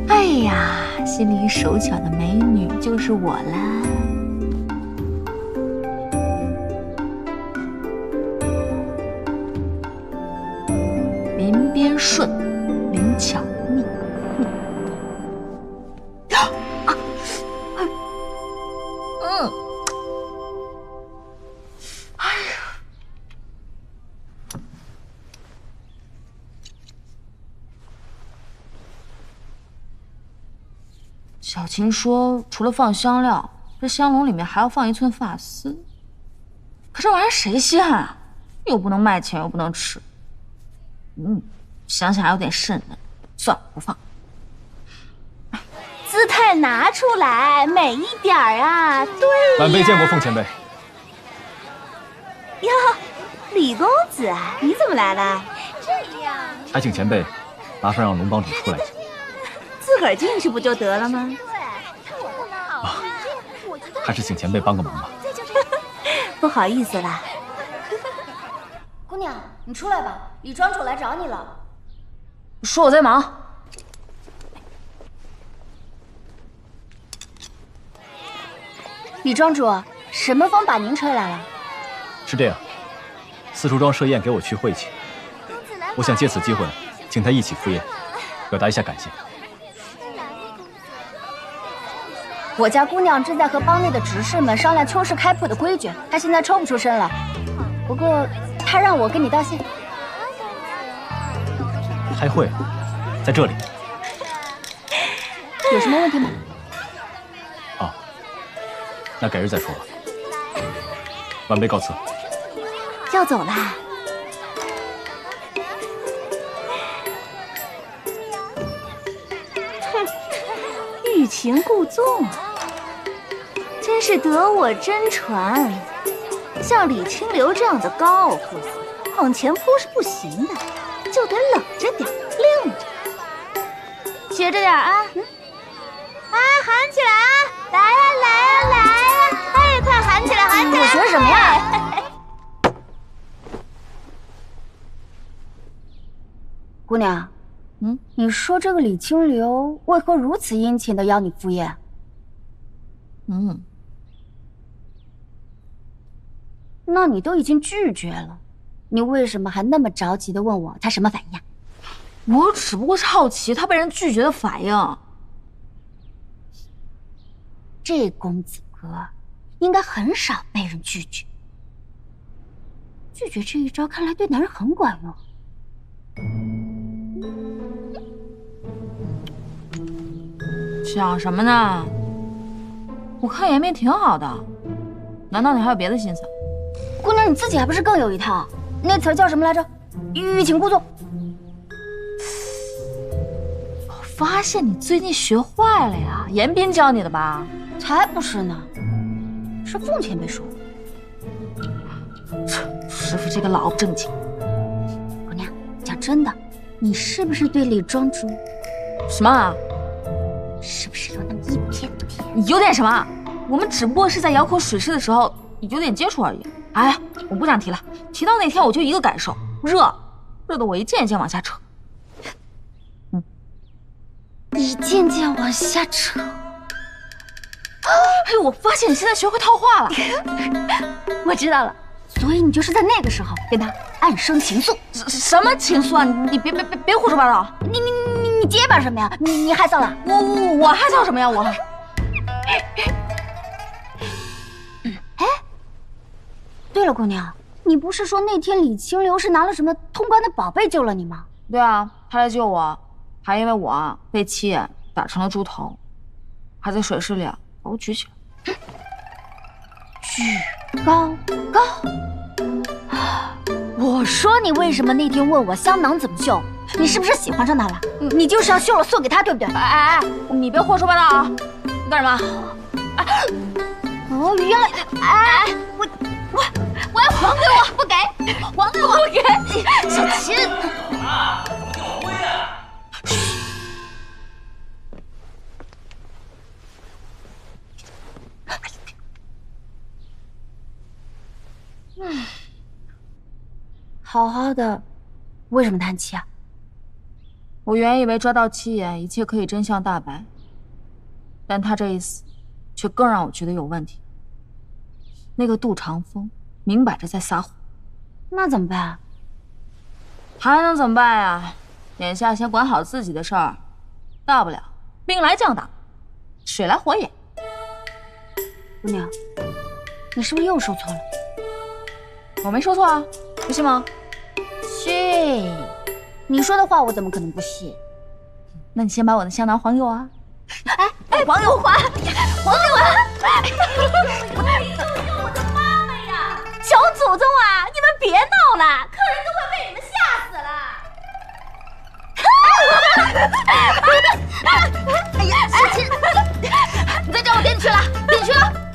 哎呀，心里手巧的美女就是我啦。林边顺，灵巧蜜。小琴说，除了放香料，这香笼里面还要放1寸发丝。可这玩意儿谁稀罕啊？又不能卖钱，又不能吃。想想还有点瘆人，算了，不放。姿态拿出来，美一点啊！对呀。晚辈见过凤前辈。哟，李公子，你怎么来了？这样，还请前辈麻烦让龙帮主出来一下。自个儿进去不就得了吗？还是请前辈帮个忙吧。不好意思啦。姑娘，你出来吧，李庄主来找你了。说我在忙。李庄主，什么风把您吹来了？是这样，四叔庄设宴给我去晦气，我想借此机会请他一起赴宴，表达一下感谢。我家姑娘正在和帮内的执事们商量秋市开铺的规矩，她现在抽不出身了。不过，她让我跟你道谢。开会，在这里。有什么问题吗？哦，那改日再说吧。晚辈告辞。要走啦？哼，欲擒故纵。真是得我真传，像李清流这样的高傲货色，往前扑是不行的，就得冷着点，晾着，学着点啊！喊起来啊！来呀来呀来呀！哎，快喊起来，喊起来！我学什么呀？姑娘，你说这个李清流为何如此殷勤的邀你赴宴？那你都已经拒绝了，你为什么还那么着急的问我他什么反应呀？我只不过是好奇他被人拒绝的反应。这公子哥应该很少被人拒绝，拒绝这一招看来对男人很管用。想什么呢？我看颜面挺好的，难道你还有别的心思？姑娘，你自己还不是更有一套？那词儿叫什么来着？欲擒故纵。我发现你最近学坏了呀，严彬教你的吧？才不是呢，是凤前辈说的。师傅这个老不正经。姑娘，讲真的，你是不是对李庄主什么啊？是不是有那么一点点？有点什么？我们只不过是在瑶口水市的时候有点接触而已。哎，我不想提了，提到那天我就一个感受，热得我一件一件往下扯。一件件往下扯。哎，我发现你现在学会套话了。我知道了，所以你就是在那个时候跟他暗生情愫。什么情愫啊？你别胡说八道！你结巴什么呀？你害臊了？我害臊什么呀？我。哎，对了，姑娘，你不是说那天李清流是拿了什么通关的宝贝救了你吗？对啊，他来救我，还因为我被七眼打成了猪头，还在水市里把我举起来。举高高。我说你为什么那天问我香囊怎么绣？你是不是喜欢上他了？你就是要绣了送给他，对不对？哎，你别胡说八道啊！你干什么？哦，原来，我要还给我，不给，还给我，不给，小琴。好好的，为什么叹气啊？我原以为抓到七爷，一切可以真相大白，但他这一死，却更让我觉得有问题。那个杜长风明摆着在撒谎，那怎么办？还能怎么办呀？眼下先管好自己的事儿，大不了兵来将挡，水来火掩。姑娘，你是不是又说错了？我没说错啊，不信吗？信。你说的话我怎么可能不信？那你先把我的香囊还给我啊！哎，还给我还，还给我！我的妈妈呀！小祖宗啊，你们别闹了，客人都快被你们吓死了！哎呀，小青，你再叫我别你去了，别你去了！